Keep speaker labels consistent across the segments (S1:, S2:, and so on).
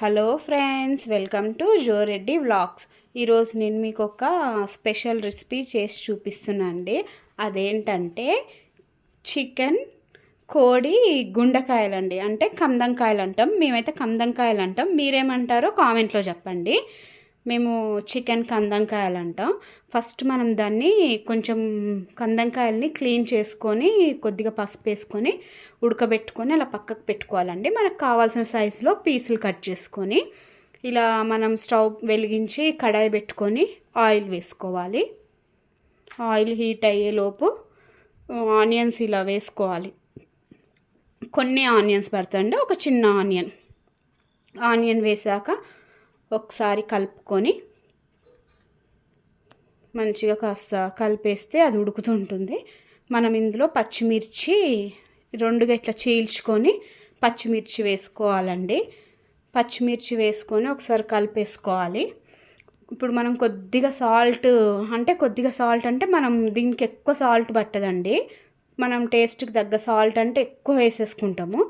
S1: Hello friends, welcome to Jo Reddy vlogs. ఈరోజు నేను మీకు ఒక స్పెషల్ రెసిపీ చేసి చూపిస్తున్నా అండి. అదేంటంటే చికెన్ కోడి గుండెకాయలండి. అంటే కందంకాయలు అంటాం, మేమైతే కందంకాయలు అంటాం. మీరేమంటారో కామెంట్లో చెప్పండి. మేము చికెన్ కందంకాయలు అంటాం. ఫస్ట్ మనం దాన్ని కొంచెం కందంకాయల్ని క్లీన్ చేసుకొని కొద్దిగా పసుపు వేసుకొని ఉడకబెట్టుకొని అలా పక్కకు పెట్టుకోవాలండి. మనకు కావాల్సిన సైజులో పీసులు కట్ చేసుకొని ఇలా మనం స్టవ్ వెలిగించి కడాయి పెట్టుకొని ఆయిల్ వేసుకోవాలి. ఆయిల్ హీట్ అయ్యేలోపు ఆనియన్స్ ఇలా వేసుకోవాలి. కొన్ని ఆనియన్స్ పడతాయండి, ఒక చిన్న ఆనియన్ వేసాక ఒకసారి కలుపుకొని మంచిగా కాస్త కలిపేస్తే అది ఉడుకుతుంటుంది. మనం ఇందులో పచ్చిమిర్చి రెండుగా ఇట్లా చీల్చుకొని పచ్చిమిర్చి వేసుకోవాలండి. పచ్చిమిర్చి వేసుకొని ఒకసారి కలిపేసుకోవాలి. ఇప్పుడు మనం కొద్దిగా సాల్ట్ అంటే మనం దీనికి ఎక్కువ సాల్ట్ పట్టదండి. మనం టేస్ట్కి తగ్గ సాల్ట్ అంటే ఎక్కువ వేసేసుకుంటాము.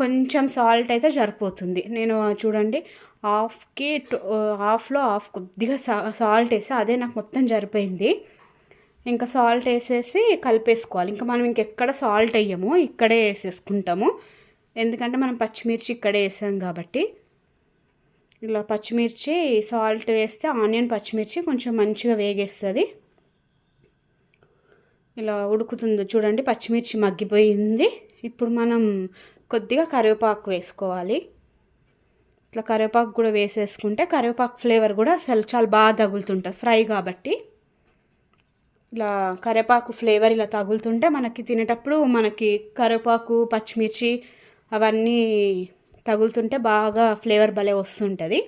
S1: కొంచెం సాల్ట్ అయితే సరిపోతుంది. నేను చూడండి హాఫ్లో హాఫ్ కొద్దిగా సాల్ట్ వేసి అదే నాకు మొత్తం సరిపోయింది. ఇంకా సాల్ట్ వేసేసి కలిపేసుకోవాలి. ఇంకా మనం ఇంకెక్కడ సాల్ట్ వేయము, ఇక్కడే వేసేసుకుంటాము. ఎందుకంటే మనం పచ్చిమిర్చి ఇక్కడే వేసాం కాబట్టి. ఇలా పచ్చిమిర్చి సాల్ట్ వేస్తే ఆనియన్ పచ్చిమిర్చి కొంచెం మంచిగా వేగేస్తుంది. ఇలా ఉడుకుతుంది చూడండి, పచ్చిమిర్చి మగ్గిపోయింది. ఇప్పుడు మనం కొద్దిగా కరివేపాకు వేసుకోవాలి. ఇట్లా కరివేపాకు కూడా వేసేసుకుంటే కరివేపాకు ఫ్లేవర్ కూడా అసలు చాలా బాగా తగులుతుంటుంది ఫ్రై కాబట్టి. ఇలా కరివేపాకు ఫ్లేవర్ ఇలా తగులుతుంటే మనకి తినేటప్పుడు మనకి కరివేపాకు పచ్చిమిర్చి అవన్నీ తగులుతుంటే బాగా ఫ్లేవర్ భలే వస్తుంటుంది.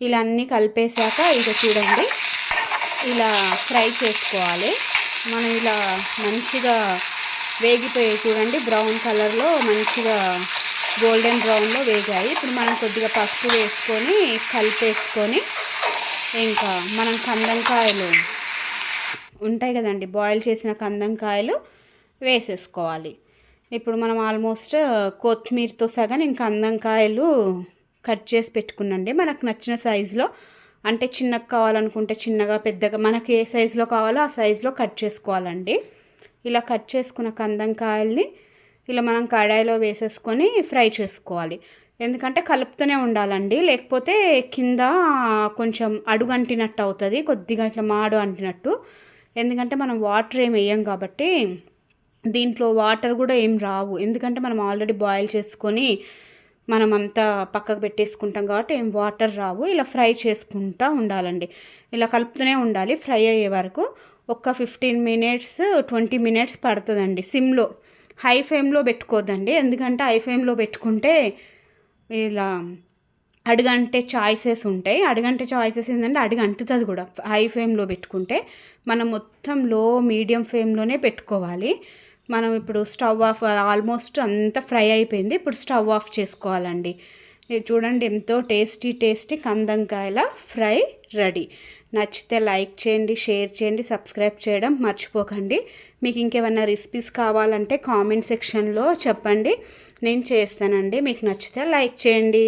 S1: ఇలా అన్నీ కలిపేశాక ఇక చూడండి ఇలా ఫ్రై చేసుకోవాలి. మనం ఇలా మంచిగా వేగిపోయాయి చూడండి, బ్రౌన్ కలర్లో మంచిగా గోల్డెన్ బ్రౌన్లో వేగాయి. ఇప్పుడు మనం కొద్దిగా పసుపు వేసుకొని కలిపేసుకొని ఇంకా మనం కందంకాయలు ఉంటాయి కదండి, బాయిల్ చేసిన కందంకాయలు వేసేసుకోవాలి. ఇప్పుడు మనం ఆల్మోస్ట్ కొత్తిమీరతో సగా నేను కందంకాయలు కట్ చేసి పెట్టుకున్నాండి. మనకు నచ్చిన సైజులో, అంటే చిన్నగా కావాలనుకుంటే చిన్నగా, పెద్దగా మనకి ఏ సైజులో కావాలో ఆ సైజులో కట్ చేసుకోవాలండి. ఇలా కట్ చేసుకున్న కందంకాయల్ని ఇలా మనం కడాయిలో వేసేసుకొని ఫ్రై చేసుకోవాలి. ఎందుకంటే కలుపుతూనే ఉండాలండి, లేకపోతే కింద కొంచెం అడుగు అంటినట్టు అవుతుంది, కొద్దిగా ఇట్లా మాడు అంటినట్టు. ఎందుకంటే మనం వాటర్ ఏం వేయం కాబట్టి దీంట్లో వాటర్ కూడా ఏం రావు. ఎందుకంటే మనం ఆల్రెడీ బాయిల్ చేసుకొని మనం అంతా పక్కకు పెట్టేసుకుంటాం కాబట్టి ఏం వాటర్ రావు. ఇలా ఫ్రై చేసుకుంటూ ఉండాలండి. ఇలా కలుపుతూనే ఉండాలి ఫ్రై అయ్యే వరకు. ఒక 15 మినిట్స్ 20 మినిట్స్ పడుతుందండి సిమ్లో. హై ఫ్లేమ్లో పెట్టుకోవద్దండి, ఎందుకంటే హై ఫ్లేమ్లో పెట్టుకుంటే ఇలా అడుగంటే చాయిసెస్ ఉంటాయి. అడుగంటే చాయిసెస్ ఏంటంటే అడుగు అంటుతుంది కూడా. హై ఫ్లేమ్లో పెట్టుకుంటే మనం మొత్తం మీడియం ఫ్లేమ్లోనే పెట్టుకోవాలి. మనం ఇప్పుడు స్టవ్ ఆఫ్, ఆల్మోస్ట్ అంతా ఫ్రై అయిపోయింది. ఇప్పుడు స్టవ్ ఆఫ్ చేసుకోవాలండి. చూడండి ఎంతో టేస్టీ కందంకాయల ఫ్రై రెడీ. నచ్చితే లైక్ చేయండి, షేర్ చేయండి, సబ్స్క్రైబ్ చేయడం మర్చిపోకండి. మీకు ఇంకేమైనా రెసిపీస్ కావాలంటే కామెంట్ సెక్షన్లో చెప్పండి, నేను చేస్తానండి. మీకు నచ్చితే లైక్ చేయండి.